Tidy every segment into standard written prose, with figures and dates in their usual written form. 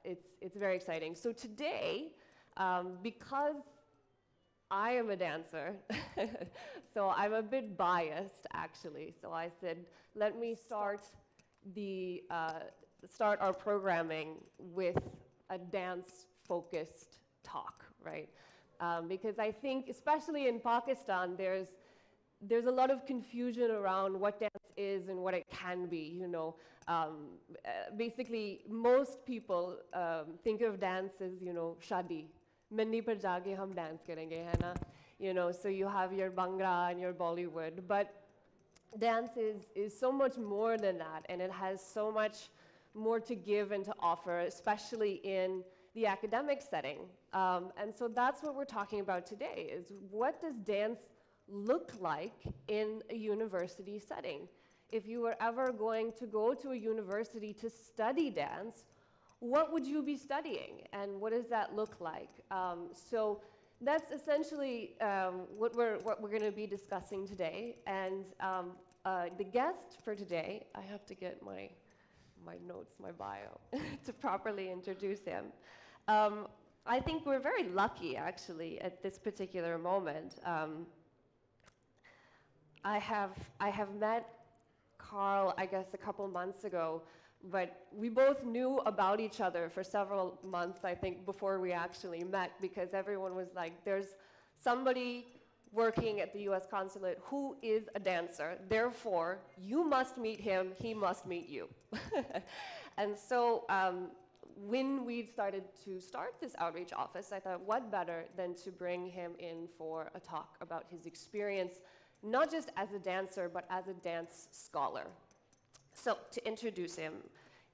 it's very exciting. So today, because I am a dancer, so I'm a bit biased actually. So I said, let me start our programming with a dance-focused talk, right? Because I think, especially in Pakistan, there's a lot of confusion around what dance is and what it can be, you know. Basically, most people think of dance as, you know, shadi. Mandi par jaake hum dance karenge, hai na? You know, so you have your Bhangra and your Bollywood, but dance is so much more than that, and it has so much more to give and to offer, especially in the academic setting. And so that's what we're talking about today, is what does dance look like in a university setting? If you were ever going to go to a university to study dance, what would you be studying, and what does that look like? So that's essentially what we're going to be discussing today. And the guest for today, I have to get my notes, my bio, to properly introduce him. I think we're very lucky, actually, at this particular moment. I have met Karl, I guess, a couple months ago, but we both knew about each other for several months, I think, before we actually met, because everyone was like, there's somebody working at the US Consulate who is a dancer, therefore, you must meet him, he must meet you. And so when we started to start this outreach office, I thought, what better than to bring him in for a talk about his experience, not just as a dancer, but as a dance scholar. So to introduce him,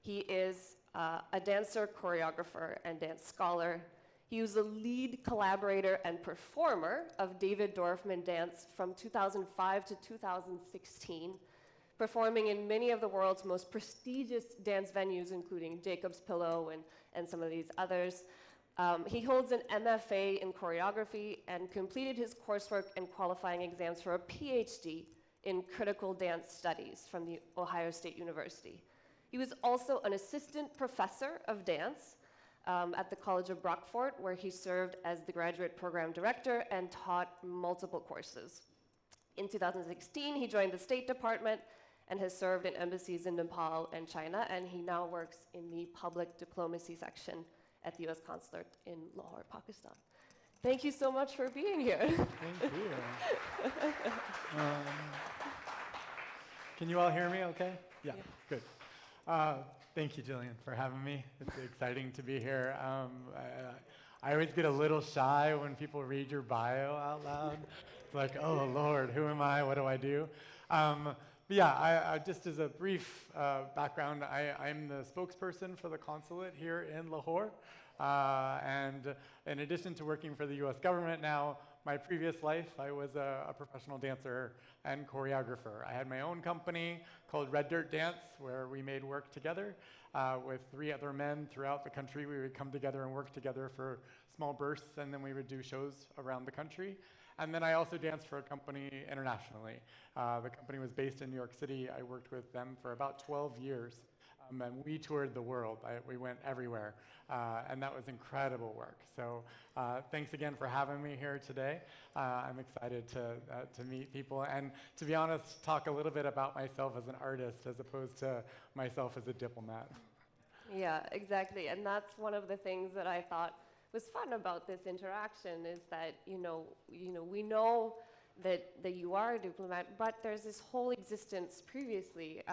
he is a dancer, choreographer, and dance scholar. He was the lead collaborator and performer of David Dorfman Dance from 2005 to 2016, performing in many of the world's most prestigious dance venues, including Jacob's Pillow and some of these others. He holds an MFA in choreography and completed his coursework and qualifying exams for a PhD in critical dance studies from the Ohio State University. He was also an assistant professor of dance at the College of Brockford, where he served as the graduate program director and taught multiple courses. In 2016, he joined the State Department and has served in embassies in Nepal and China, and he now works in the public diplomacy section at the US Consulate in Lahore, Pakistan. Thank you so much for being here. Thank you. Can you all hear me okay? Yeah. Good. Thank you, Gillian, for having me. It's exciting to be here. I always get a little shy when people read your bio out loud. It's like, oh, Lord, who am I? What do I do? But yeah, just as a brief background, I'm the spokesperson for the consulate here in Lahore. And in addition to working for the US government now, my previous life, I was a professional dancer and choreographer. I had my own company called Red Dirt Dance, where we made work together with 3 other men throughout the country. We would come together and work together for small bursts, and then we would do shows around the country. And then I also danced for a company internationally. The company was based in New York City. I worked with them for about 12 years. And we toured the world. We went everywhere. And that was incredible work. So thanks again for having me here today. I'm excited to meet people and, to be honest, talk a little bit about myself as an artist as opposed to myself as a diplomat. Yeah, exactly. And that's one of the things that I thought was fun about this interaction, is that, we know that you are a diplomat, but there's this whole existence previously,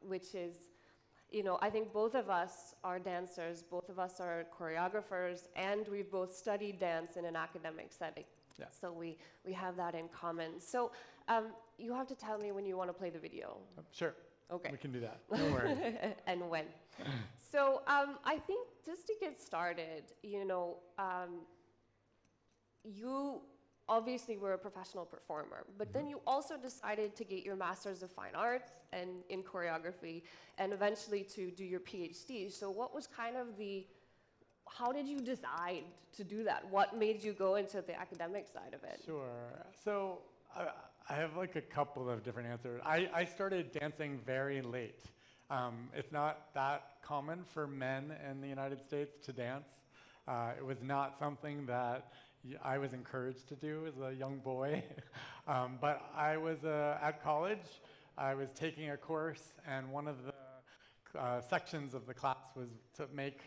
which is, I think both of us are dancers, both of us are choreographers, and we've both studied dance in an academic setting. Yeah. So we have that in common. So you have to tell me when you want to play the video. Sure. Okay. We can do that. No worries. And when. So I think just to get started, you obviously were a professional performer, but then you also decided to get your Master's of Fine Arts and in choreography, and eventually to do your PhD. So what was kind of how did you decide to do that? What made you go into the academic side of it? Sure. So I have like a couple of different answers. I started dancing very late. It's not that common for men in the United States to dance. It was not something that I was encouraged to do as a young boy. But I was at college. I was taking a course, and one of the sections of the class was to make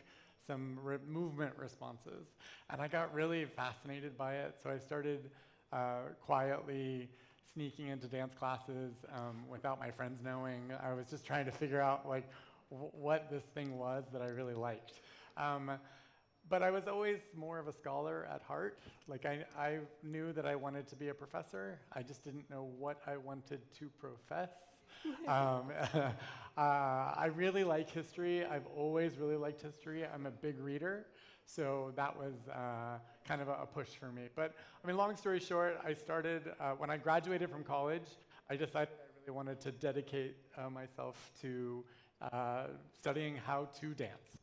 some movement responses. And I got really fascinated by it, so I started quietly sneaking into dance classes without my friends knowing. I was just trying to figure out like what this thing was that I really liked. But I was always more of a scholar at heart. Like I knew that I wanted to be a professor. I just didn't know what I wanted to profess. I really like history. I've always really liked history. I'm a big reader, so that was kind of a push for me. But I mean, long story short, I started, when I graduated from college, I decided I really wanted to dedicate myself to studying how to dance.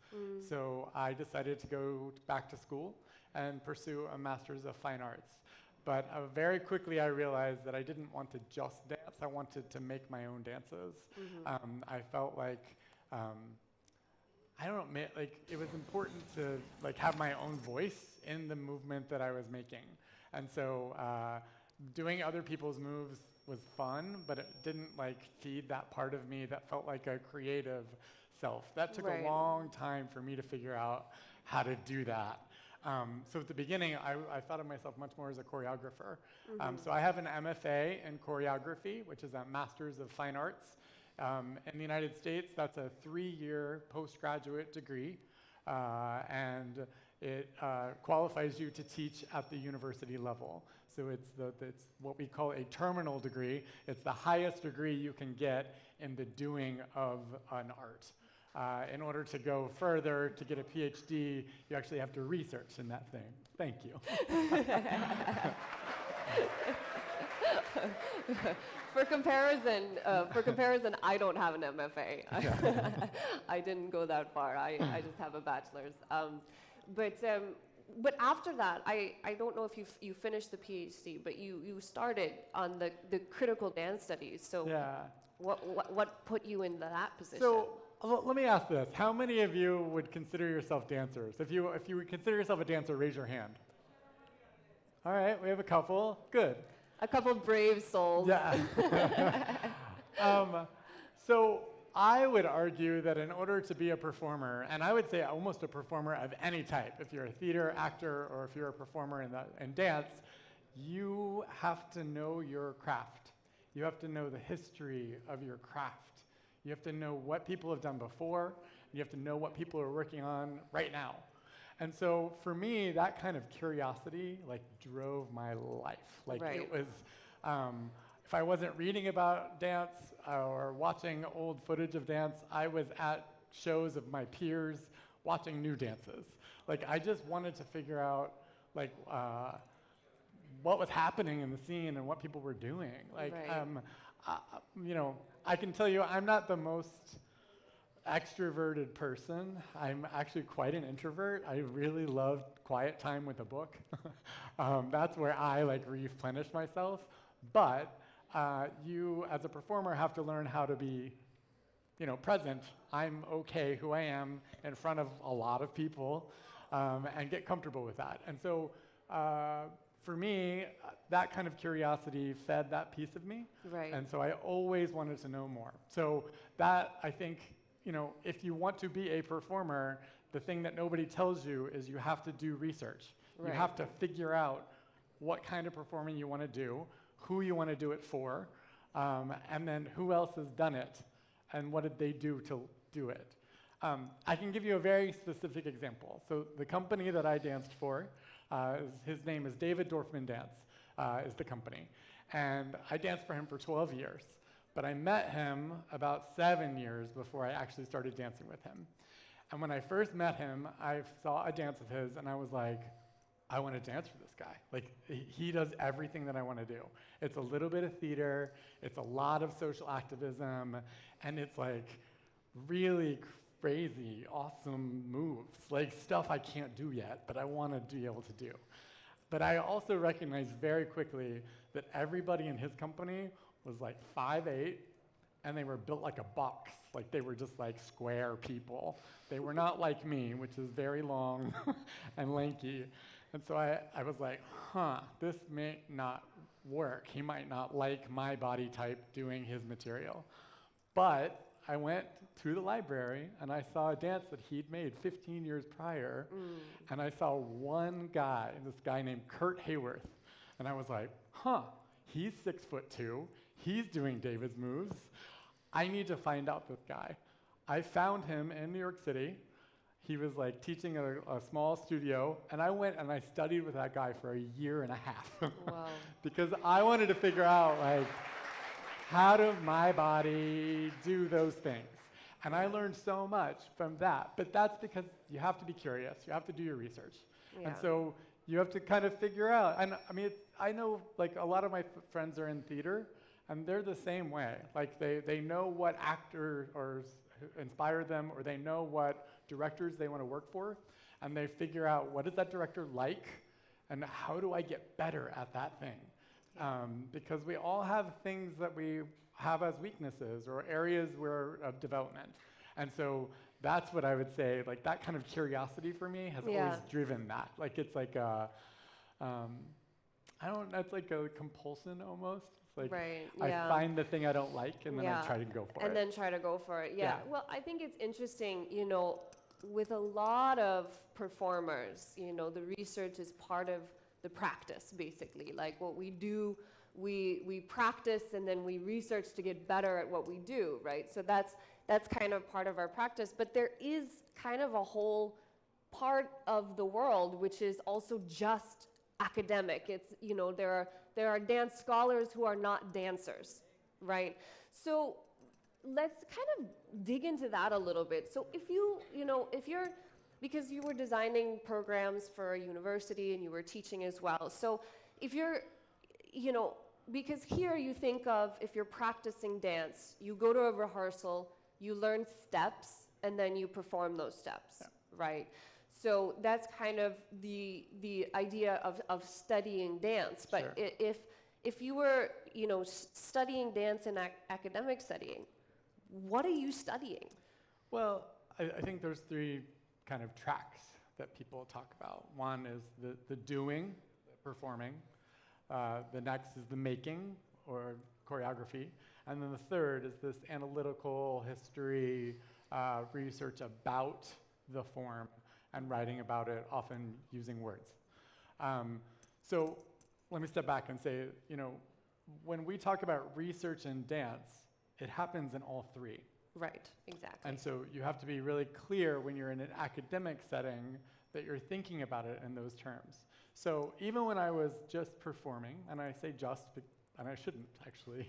So I decided to go back to school and pursue a Master's of Fine Arts. But very quickly I realized that I didn't want to just dance, I wanted to make my own dances. I felt like, I don't know, like it was important to like have my own voice in the movement that I was making. And so doing other people's moves was fun, but it didn't like feed that part of me that felt like a creative self. That took a long time for me to figure out how to do that. So at the beginning, I thought of myself much more as a choreographer. So I have an MFA in choreography, which is a Master's of Fine Arts. In the United States, that's a 3-year postgraduate degree, and it qualifies you to teach at the university level. So it's what we call a terminal degree. It's the highest degree you can get in the doing of an art. In order to go further, to get a PhD, you actually have to research in that thing. Thank you. For comparison, I don't have an MFA. I didn't go that far. I just have a bachelor's. But after that, I don't know if you finished the PhD, but you started on the critical dance studies. So what put you in that position? So let me ask this: how many of you would consider yourself dancers? If you would consider yourself a dancer, raise your hand. All right, we have a couple. Good. A couple brave souls. Yeah. So I would argue that in order to be a performer, and I would say almost a performer of any type, if you're a theater actor or if you're a performer in dance, you have to know your craft. You have to know the history of your craft. You have to know what people have done before. You have to know what people are working on right now. And so for me, that kind of curiosity like drove my life. Like it was, if I wasn't reading about dance or watching old footage of dance, I was at shows of my peers watching new dances. Like I just wanted to figure out like what was happening in the scene and what people were doing. Like, you know, I can tell you I'm not the most extroverted person. I'm actually quite an introvert. I really love quiet time with a book. That's where I like replenish myself. But you, as a performer, have to learn how to be, you know, present. I'm okay who I am in front of a lot of people, and get comfortable with that. And so, for me, that kind of curiosity fed that piece of me. And so I always wanted to know more. So that, I think, you know, if you want to be a performer, the thing that nobody tells you is you have to do research. You have to figure out what kind of performing you want to do, who you want to do it for, and then who else has done it, and what did they do to do it. I can give you a very specific example. So the company that I danced for, his name is David Dorfman Dance, is the company. And I danced for him for 12 years. But I met him about 7 years before I actually started dancing with him. And when I first met him, I saw a dance of his, and I was like, I want to dance for this guy. Like, he does everything that I want to do. It's a little bit of theater, it's a lot of social activism, and it's like really crazy, awesome moves, like stuff I can't do yet, but I want to be able to do. But I also recognized very quickly that everybody in his company was like 5'8", and they were built like a box. Like they were just like square people. They were not like me, which is very long and lanky. And so I was like, this may not work. He might not like my body type doing his material. But I went to the library and I saw a dance that he'd made 15 years prior. And I saw one guy, this guy named Kurt Hayworth. And I was like, he's 6'2". He's doing David's moves. I need to find out this guy. I found him in New York City. He was like teaching at a small studio, and I went and I studied with that guy for a year and a half. Wow. Because I wanted to figure out, like, how does my body do those things? And I learned so much from that. But that's because you have to be curious. You have to do your research. Yeah. And so you have to kind of figure out. And I mean, I know like a lot of my friends are in theater, and they're the same way. Like they know what actor or inspired them, or they know what directors they want to work for, and they figure out what is that director like, and how do I get better at that thing? Because we all have things that we have as weaknesses or areas of development. And so that's what I would say, like that kind of curiosity for me has always driven that. Like it's like a, it's like a compulsion almost. It's like I find the thing I don't like and then I try to go for it. And then try to go for it, Well, I think it's interesting, with a lot of performers, the research is part of the practice, basically. Like what we do, we practice and then we research to get better at what we do, right? So that's kind of part of our practice. But there is kind of a whole part of the world which is also just academic. It's, there are dance scholars who are not dancers, right? So let's kind of dig into that a little bit. So if because you were designing programs for a university and you were teaching as well. So if you're, because here you think of, if you're practicing dance, you go to a rehearsal, you learn steps, and then you perform those steps, right? So that's kind of the idea of studying dance. But if you were, studying dance in academic setting, what are you studying? Well, I think there's three kind of tracks that people talk about. One is the doing, the performing. The next is the making, or choreography. And then the third is this analytical history, research about the form and writing about it, often using words. So let me step back and say, when we talk about research in dance, it happens in all three. Right, exactly. And so you have to be really clear when you're in an academic setting that you're thinking about it in those terms. So even when I was just performing, and I say just, and I shouldn't actually,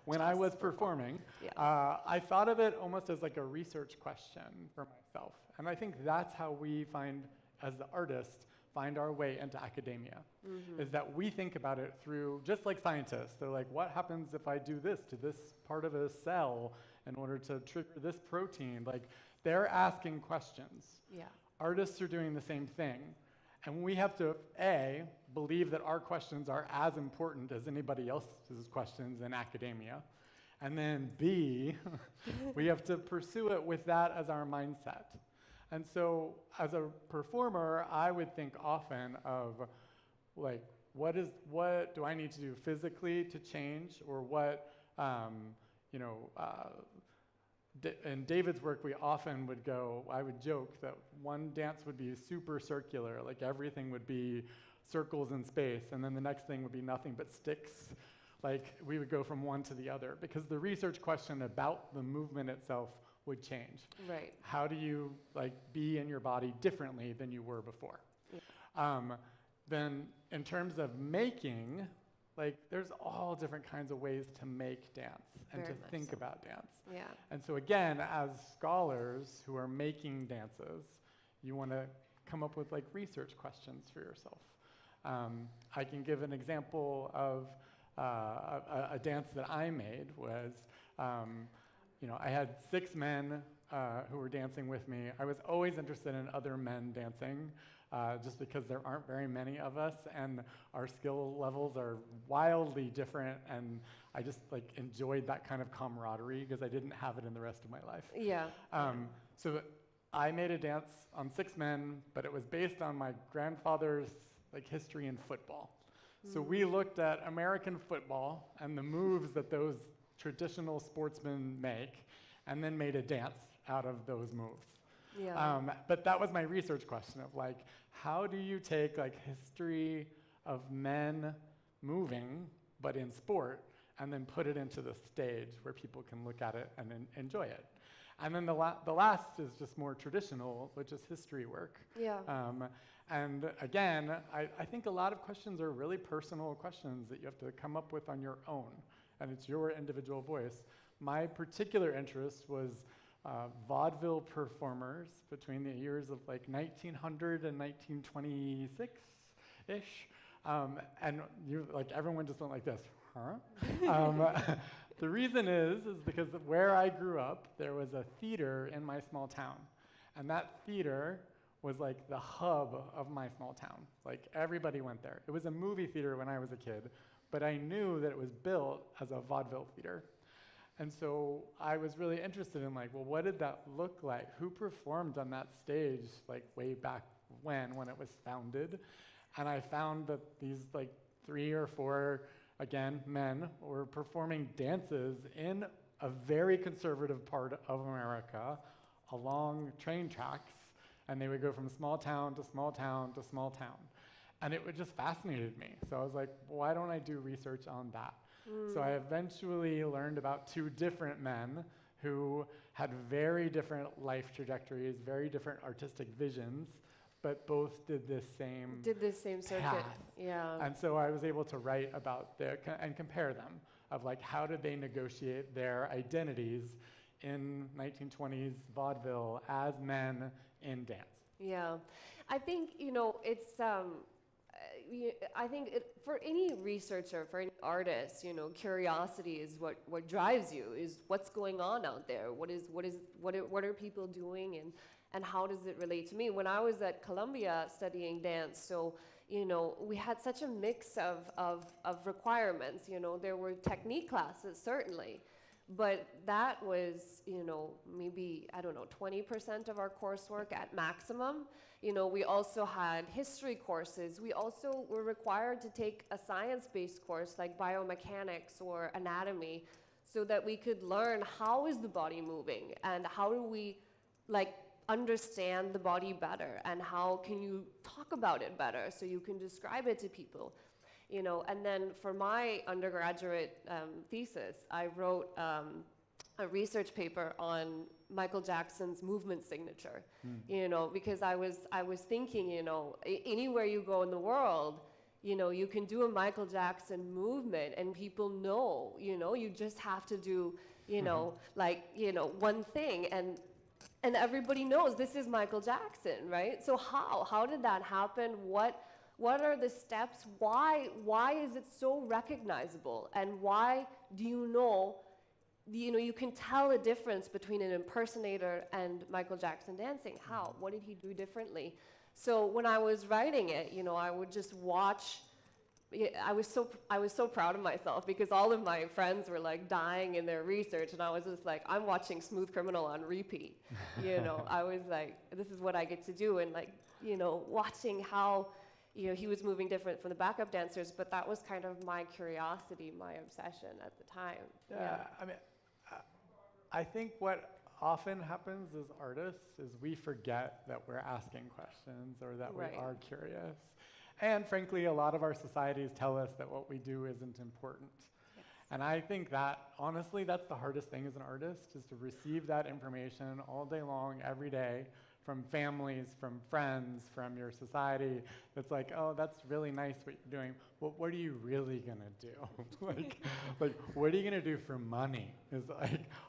when I was performing, I thought of it almost as like a research question for myself. And I think that's how we find, as the artists, find our way into academia, is that we think about it through, just like scientists, they're like, what happens if I do this to this part of a cell in order to trigger this protein? Like, they're asking questions. Yeah. Artists are doing the same thing. And we have to, A, believe that our questions are as important as anybody else's questions in academia. And then B, we have to pursue it with that as our mindset. And so as a performer, I would think often of, like, what do I need to do physically to change, or what, in David's work, we often would go, I would joke that one dance would be super circular, like everything would be circles in space, and then the next thing would be nothing but sticks. Like, we would go from one to the other, because the research question about the movement itself would change. Right. How do you, like, be in your body differently than you were before? Yeah. Then in terms of making, like, there's all different kinds of ways to make dance and to think about dance. Yeah. And so again, as scholars who are making dances, you want to come up with, like, research questions for yourself. I can give an example of a dance that I made was, I had 6 men who were dancing with me, I was always interested in other men dancing, just because there aren't very many of us, and our skill levels are wildly different, and I just like enjoyed that kind of camaraderie because I didn't have it in the rest of my life. Yeah. So I made a dance on 6 Men, but it was based on my grandfather's like history in football. So we looked at American football and the moves that those traditional sportsmen make, and then made a dance out of those moves. Yeah. But that was my research question of like, how do you take like history of men moving, but in sport, and then put it into the stage where people can look at it and enjoy it? And then the last is just more traditional, which is history work. Yeah. And again, I think a lot of questions are really personal questions that you have to come up with on your own, and it's your individual voice. My particular interest was vaudeville performers between the years of like 1900 and 1926-ish. And like everyone just went like this, huh? The reason is because where I grew up, there was a theater in my small town. And that theater was like the hub of my small town. Like everybody went there. It was a movie theater when I was a kid, but I knew that it was built as a vaudeville theater. And so I was really interested in like, well, what did that look like? Who performed on that stage like way back when it was founded? And I found that these like 3 or 4, again, men were performing dances in a very conservative part of America along train tracks, and they would go from small town to small town to small town. And it just fascinated me. So I was like, why don't I do research on that? So I eventually learned about 2 different men who had very different life trajectories, very different artistic visions, but both did this same circuit. path. Yeah. And so I was able to write about and compare them of like how did they negotiate their identities in 1920s vaudeville as men in dance. Yeah. I think, it's, I think for any researcher, for any artist, curiosity is what drives you, is what's going on out there. What are people doing, and how does it relate to me? When I was at Columbia studying dance, so, we had such a mix of requirements. There were technique classes, certainly, but that was, maybe, 20% of our coursework at maximum. We also had history courses. We also were required to take a science-based course like biomechanics or anatomy so that we could learn how is the body moving and how do we understand the body better, and how can you talk about it better so you can describe it to people. And then for my undergraduate thesis, I wrote a research paper on Michael Jackson's movement signature, because I was thinking, anywhere you go in the world, you can do a Michael Jackson movement and people know, you just have to do, one thing, and everybody knows this is Michael Jackson, right? So how did that happen? What are the steps? Why is it so recognizable? And why do you can tell a difference between an impersonator and Michael Jackson dancing? How? What did he do differently? So when I was writing it, I would just watch. I was so proud of myself because all of my friends were like dying in their research, and I was just like, I'm watching Smooth Criminal on repeat. I was like, this is what I get to do, and watching how he was moving different from the backup dancers, but that was kind of my curiosity, my obsession at the time. Yeah. I mean, I think what often happens as artists is we forget that we're asking questions or that Right. we are curious. And frankly, a lot of our societies tell us that what we do isn't important. Yes. And I think that, honestly, that's the hardest thing as an artist, is to receive that information all day long, every day, from families, from friends, from your society, that's like, oh, that's really nice what you're doing. Well, what are you really gonna do? like, what are you gonna do for money?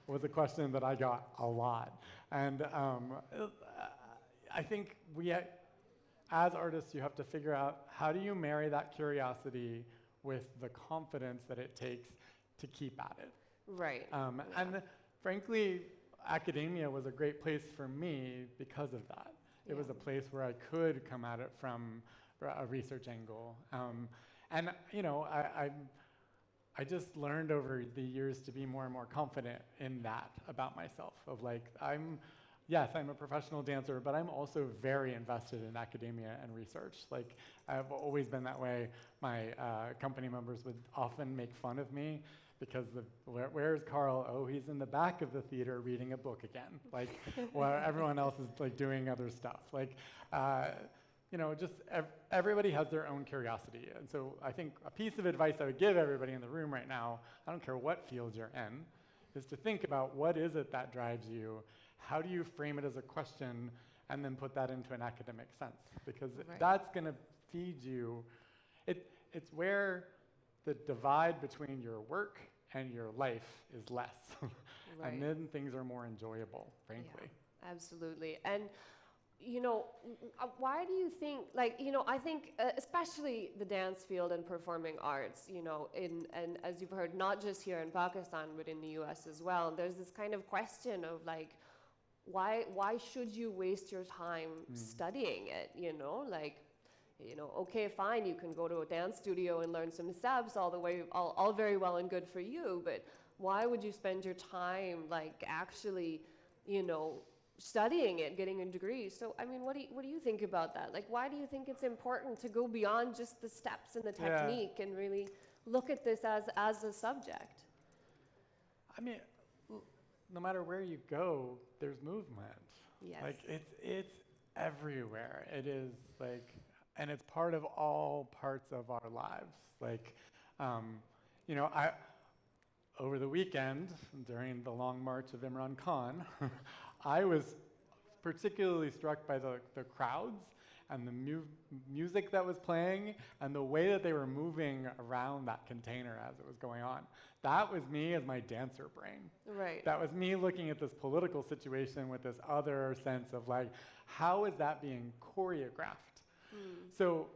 Was a question that I got a lot. And I think as artists, you have to figure out how do you marry that curiosity with the confidence that it takes to keep at it. Right. And frankly, academia was a great place for me because of that. It was a place where I could come at it from a research angle. And you know, I just learned over the years to be more and more confident in that about myself, of like, yes, I'm a professional dancer, but I'm also very invested in academia and research. Like, I've always been that way. My company members would often make fun of me because where's Karl? Oh, he's in the back of the theater reading a book again. Like, while everyone else is like doing other stuff. Like, you know, just everybody has their own curiosity. And so I think a piece of advice I would give everybody in the room right now, I don't care what field you're in, is to think about what is it that drives you. How do you frame it as a question and then put that into an academic sense? Because that's going to feed you. It's where the divide between your work and your life is less. And then things are more enjoyable, frankly. Yeah, absolutely. And, you know, why do you think, like, you know, I think especially the dance field and performing arts, you know, and as you've heard, not just here in Pakistan, but in the US as well, there's this kind of question of like, why should you waste your time studying it, you know? Like, you know, okay, fine, you can go to a dance studio and learn some steps all very well and good for you, but why would you spend your time, like, actually, you know, studying it, getting a degree? So, I mean, what do you think about that? Like, why do you think it's important to go beyond just the steps and the technique and really look at this as a subject? I mean, no matter where you go, there's movement. Yes. Like, it's everywhere. It is, like, and it's part of all parts of our lives. Like, you know, over the weekend, during the long march of Imran Khan, I was particularly struck by the crowds and the music that was playing and the way that they were moving around that container as it was going on. That was me as my dancer brain. Right. That was me looking at this political situation with this other sense of like, how is that being choreographed? So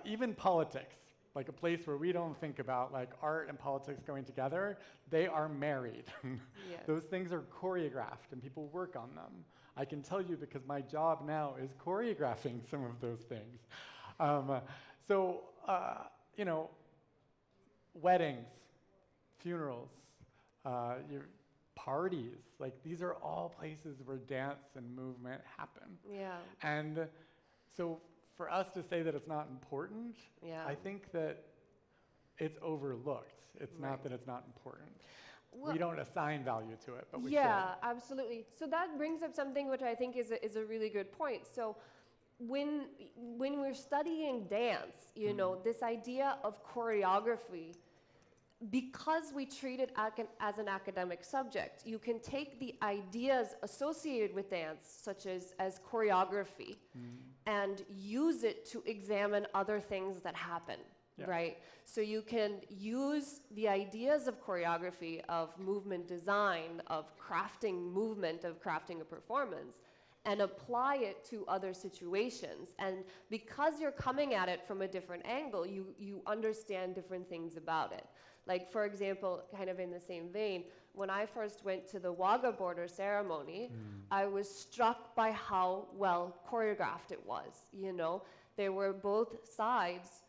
even politics, like a place where we don't think about like art and politics going together, they are married. Yes. Those things are choreographed and people work on them. I can tell you because my job now is choreographing some of those things. You know, weddings, funerals, your parties, like these are all places where dance and movement happen. Yeah. And so for us to say that it's not important, I think that it's overlooked. It's not that it's not important. Well, we don't assign value to it, but we should. Yeah, absolutely. So that brings up something which I think is a really good point. So when we're studying dance, you know, this idea of choreography, because we treat it as an academic subject, you can take the ideas associated with dance, such as choreography, and use it to examine other things that happen, right? So you can use the ideas of choreography, of movement design, of crafting movement, of crafting a performance, and apply it to other situations. And because you're coming at it from a different angle, you understand different things about it. Like, for example, kind of in the same vein, when I first went to the Wagah border ceremony, I was struck by how well choreographed it was, you know? There were both sides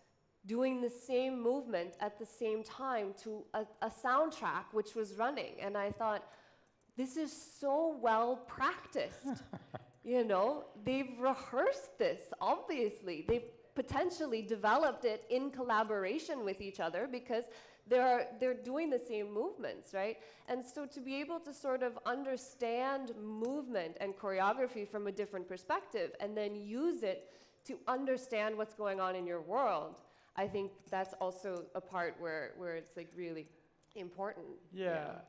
doing the same movement at the same time to a soundtrack which was running. And I thought, this is so well practiced. You know, they've rehearsed this, obviously. They've potentially developed it in collaboration with each other because they're doing the same movements, right? And so to be able to sort of understand movement and choreography from a different perspective and then use it to understand what's going on in your world, I think that's also a part where it's like really important. Yeah.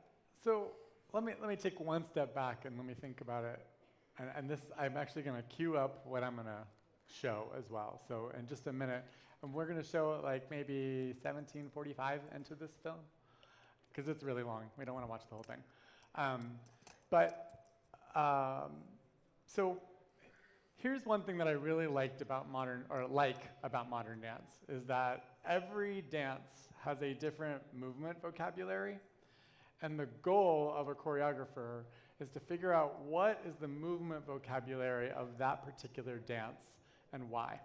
So let me take one step back and let me think about it. And this, I'm actually going to queue up what I'm going to show as well. So in just a minute, and we're going to show like maybe 17:45 into this film because it's really long. We don't want to watch the whole thing. So here's one thing that I really liked about modern dance is that every dance has a different movement vocabulary, and the goal of a choreographer is to figure out what is the movement vocabulary of that particular dance and why.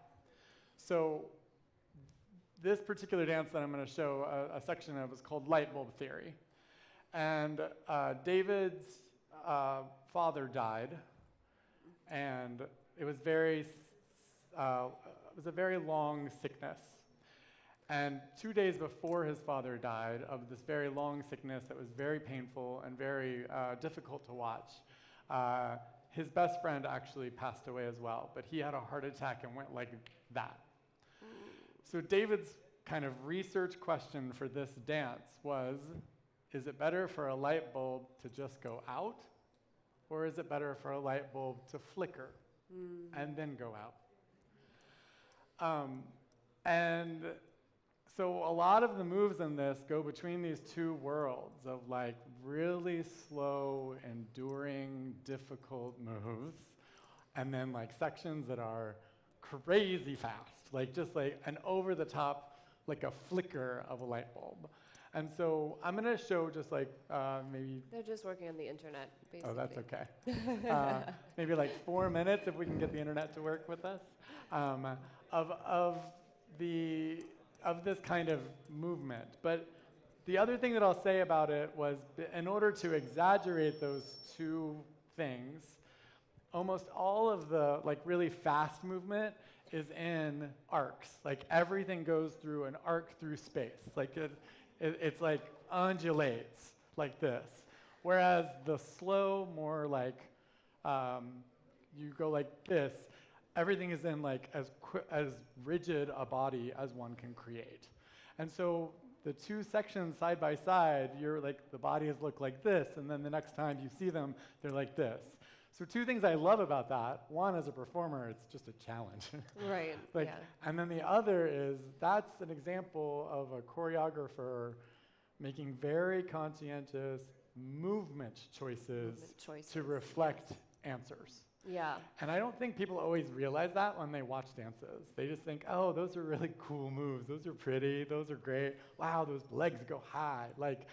So this particular dance that I'm going to show a section of is called light bulb theory. And David's father died, and it was a very long sickness. And 2 days before his father died of this very long sickness that was very painful and very difficult to watch, his best friend actually passed away as well, but he had a heart attack and went like that. So David's kind of research question for this dance was, is it better for a light bulb to just go out, or is it better for a light bulb to flicker and then go out? And so a lot of the moves in this go between these two worlds of like really slow, enduring, difficult moves, and then like sections that are crazy fast, like just like an over the top, like a flicker of a light bulb. And so I'm gonna show just like maybe. They're just working on the internet, basically. Oh, that's okay. Maybe like 4 minutes if we can get the internet to work with us, of this kind of movement. But the other thing that I'll say about it was, in order to exaggerate those two things, almost all of the like really fast movement is in arcs. Like everything goes through an arc through space. Like it's like undulates like this. Whereas the slow, more like you go like this, everything is in like as rigid a body as one can create. And so the two sections side by side, you're like, the bodies look like this, and then the next time you see them, they're like this. So two things I love about that. One, as a performer, it's just a challenge. Right, like, yeah. And then the other is, that's an example of a choreographer making very conscientious movement choices to reflect answers. Yeah. And I don't think people always realize that when they watch dances. They just think, oh, those are really cool moves. Those are pretty. Those are great. Wow, those legs go high. Like,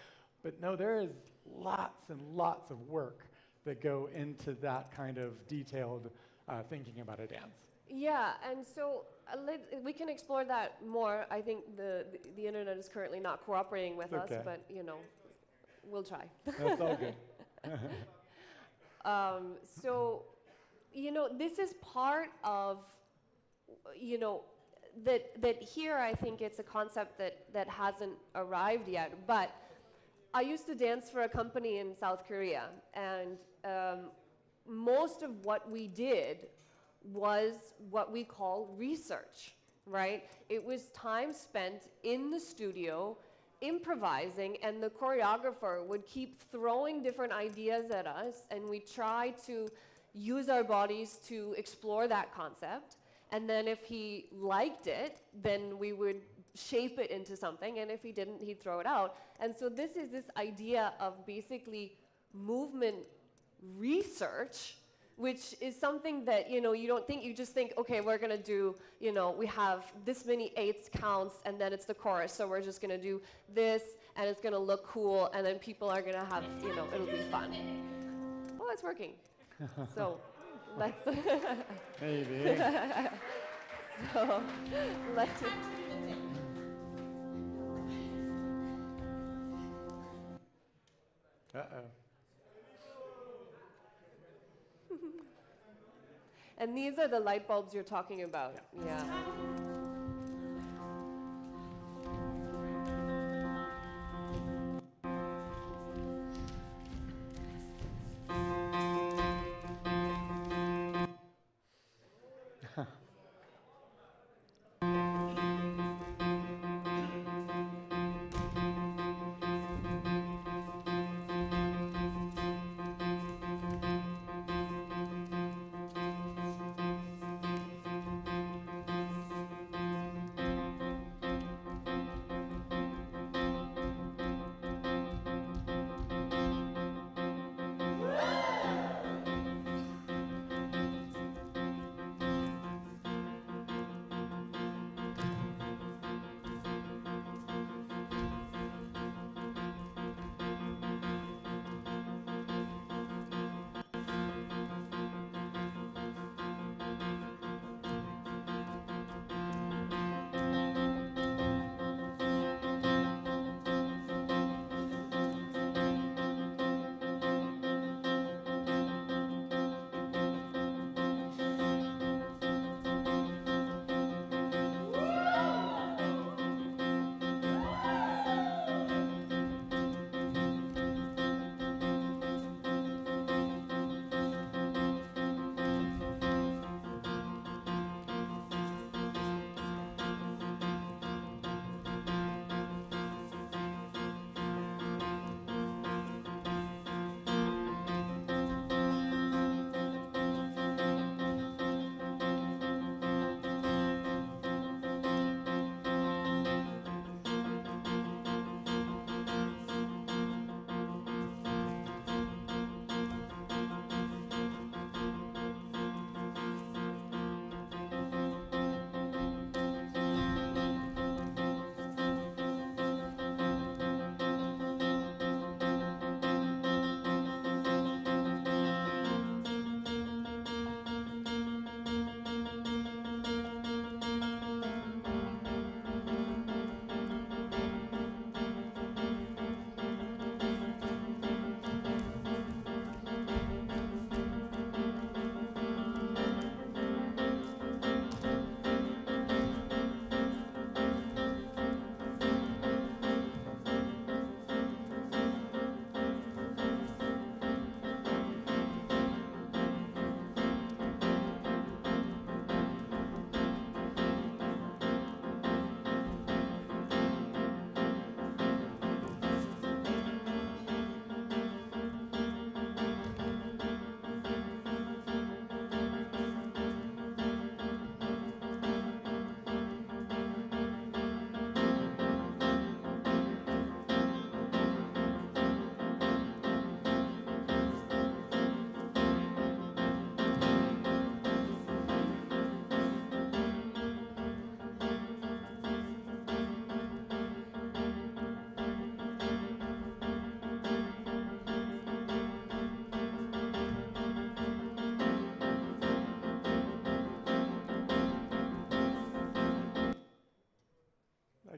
but no, there is lots and lots of work that go into that kind of detailed thinking about a dance. Yeah, and so we can explore that more. I think the internet is currently not cooperating with us, but you know, we'll try. That's all good. So, you know, this is part of, you know, that here I think it's a concept that hasn't arrived yet. But I used to dance for a company in South Korea, and most of what we did was what we call research, right? It was time spent in the studio improvising, and the choreographer would keep throwing different ideas at us, and we try to use our bodies to explore that concept. And then if he liked it, then we would shape it into something, and if he didn't, he'd throw it out. And so this is this idea of basically movement research, which is something that, you know, you don't think, you just think, okay, we're gonna do, you know, we have this many eighths counts, and then it's the chorus, so we're just gonna do this, and it's gonna look cool, and then people are gonna have, you know, it'll be fun. Oh, it's working. So let's Maybe. so let's Uh-oh. And these are the light bulbs you're talking about. Yeah.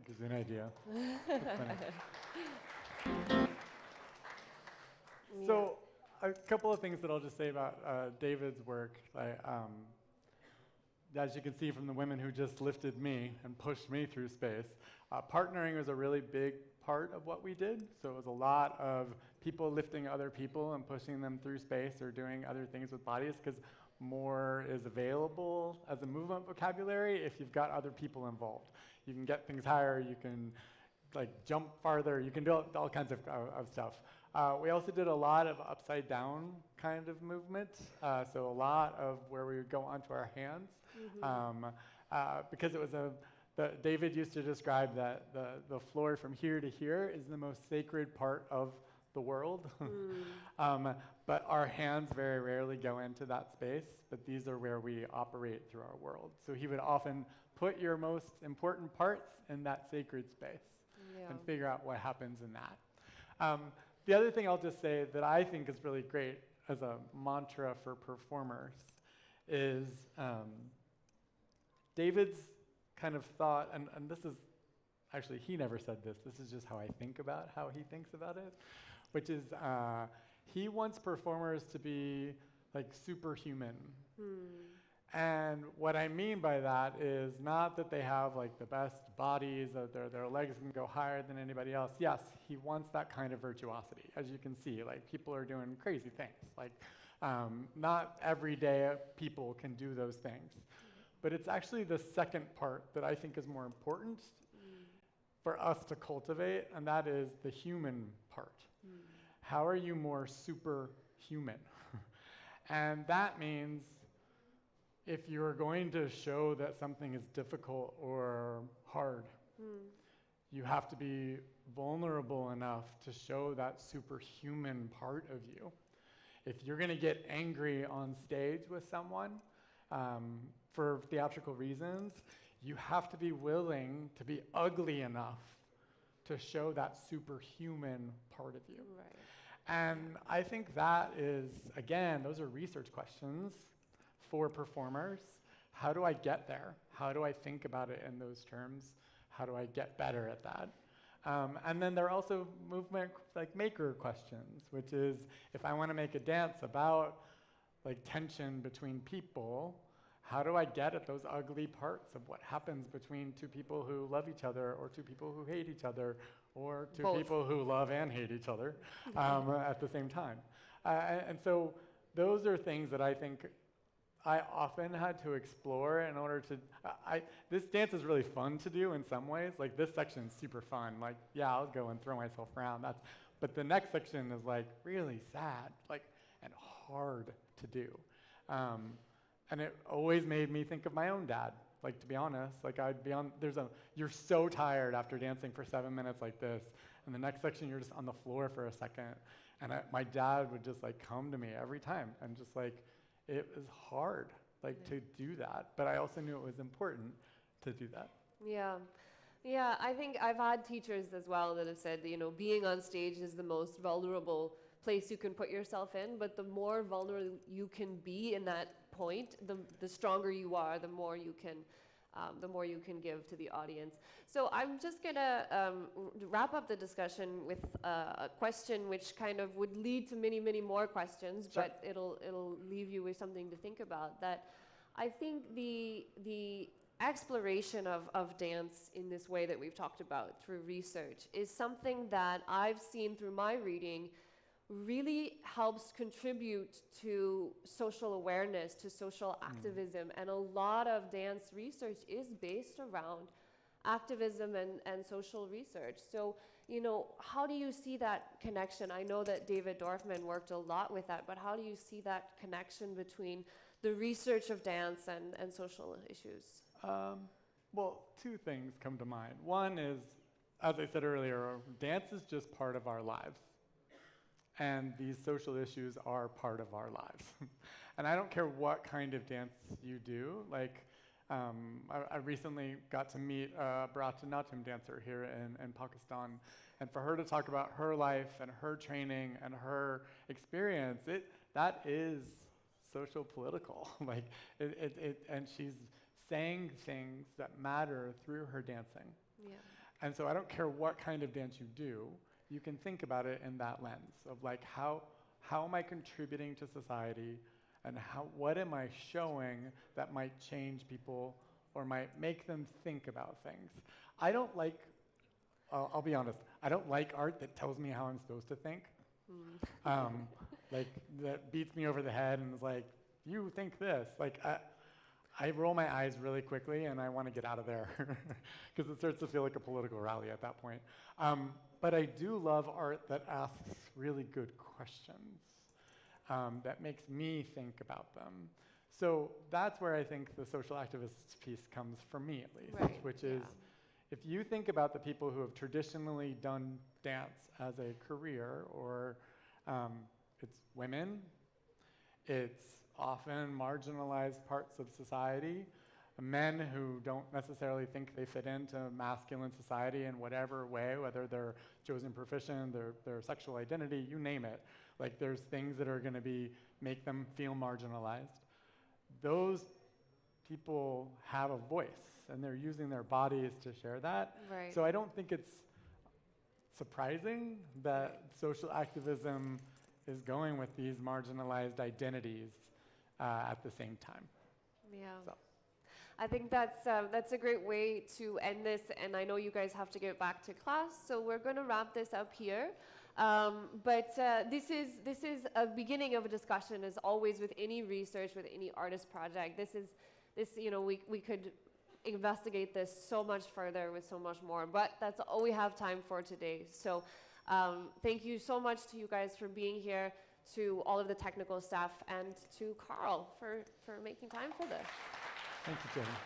gives you an idea. That's funny. So a couple of things that I'll just say about David's work. As you can see from the women who just lifted me and pushed me through space, partnering was a really big part of what we did. So it was a lot of people lifting other people and pushing them through space or doing other things with bodies, because more is available as a movement vocabulary if you've got other people involved. You can get things higher, you can like jump farther, you can do all kinds of stuff. We also did a lot of upside down kind of movement, so a lot of where we would go onto our hands, because it was David used to describe that the floor from here to here is the most sacred part of the world. But our hands very rarely go into that space, but these are where we operate through our world. So he would often put your most important parts in that sacred space and figure out what happens in that. The other thing I'll just say that I think is really great as a mantra for performers is David's kind of thought, and this is, actually he never said this is just how I think about how he thinks about it, which is he wants performers to be like superhuman. And what I mean by that is not that they have like the best bodies, that their legs can go higher than anybody else. Yes, he wants that kind of virtuosity. As you can see, like people are doing crazy things. Like not every day people can do those things. But it's actually the second part that I think is more important for us to cultivate, and that is the human part. How are you more superhuman? And that means if you're going to show that something is difficult or hard, you have to be vulnerable enough to show that superhuman part of you. If you're going to get angry on stage with someone for theatrical reasons, you have to be willing to be ugly enough to show that superhuman part of you. Right. And I think that is, again, those are research questions for performers. How do I get there? How do I think about it in those terms? How do I get better at that? And then there are also movement like maker questions, which is if I want to make a dance about like tension between people, how do I get at those ugly parts of what happens between two people who love each other or two people who hate each other or two people who love and hate each other at the same time? And so those are things that I think I often had to explore in order to, this dance is really fun to do in some ways. Like this section's super fun. Like, yeah, I'll go and throw myself around. But the next section is like really sad, like, and hard to do. And it always made me think of my own dad. Like, to be honest, like I'd be on, you're so tired after dancing for 7 minutes like this. And the next section, you're just on the floor for a second. And my dad would just like come to me every time and just like, it was hard, like to do that. But I also knew it was important to do that. Yeah, I think I've had teachers as well that have said, being on stage is the most vulnerable place you can put yourself in, but the more vulnerable you can be in that point, the stronger you are, the more you can give to the audience. So I'm just gonna wrap up the discussion with a question which kind of would lead to many, many more questions, Sure. But it'll leave you with something to think about. That I think the exploration of dance in this way that we've talked about through research is something that I've seen through my reading really helps contribute to social awareness, to social activism. And a lot of dance research is based around activism and social research. So, how do you see that connection? I know that David Dorfman worked a lot with that, but how do you see that connection between the research of dance and social issues? Well, two things come to mind. One is, as I said earlier, dance is just part of our lives. And these social issues are part of our lives. And I don't care what kind of dance you do. Like, I recently got to meet a Bharatanatyam dancer here in Pakistan. And for her to talk about her life and her training and her experience, that is social political. Like, and she's saying things that matter through her dancing. Yeah. And so I don't care what kind of dance you do, you can think about it in that lens of like, how am I contributing to society, and what am I showing that might change people or might make them think about things. I don't like, I'll be honest, I don't like art that tells me how I'm supposed to think. Like, that beats me over the head and is like, you think this. Like, I roll my eyes really quickly and I want to get out of there because it starts to feel like a political rally at that point. But I do love art that asks really good questions, that makes me think about them. So that's where I think the social activist piece comes for me, at least, Right, which is, if you think about the people who have traditionally done dance as a career, or it's women, it's often marginalized parts of society, men who don't necessarily think they fit into masculine society in whatever way, whether their chosen profession, their sexual identity, you name it. Like, there's things that are gonna make them feel marginalized. Those people have a voice, and they're using their bodies to share that. Right. So I don't think it's surprising that social activism is going with these marginalized identities at the same time. Yeah. So. I think that's a great way to end this, and I know you guys have to get back to class, so we're going to wrap this up here. But this is a beginning of a discussion, as always with any research, with any artist project. We could investigate this so much further with so much more, but that's all we have time for today. So thank you so much to you guys for being here, to all of the technical staff, and to Karl for making time for this. Thank you, Jenny.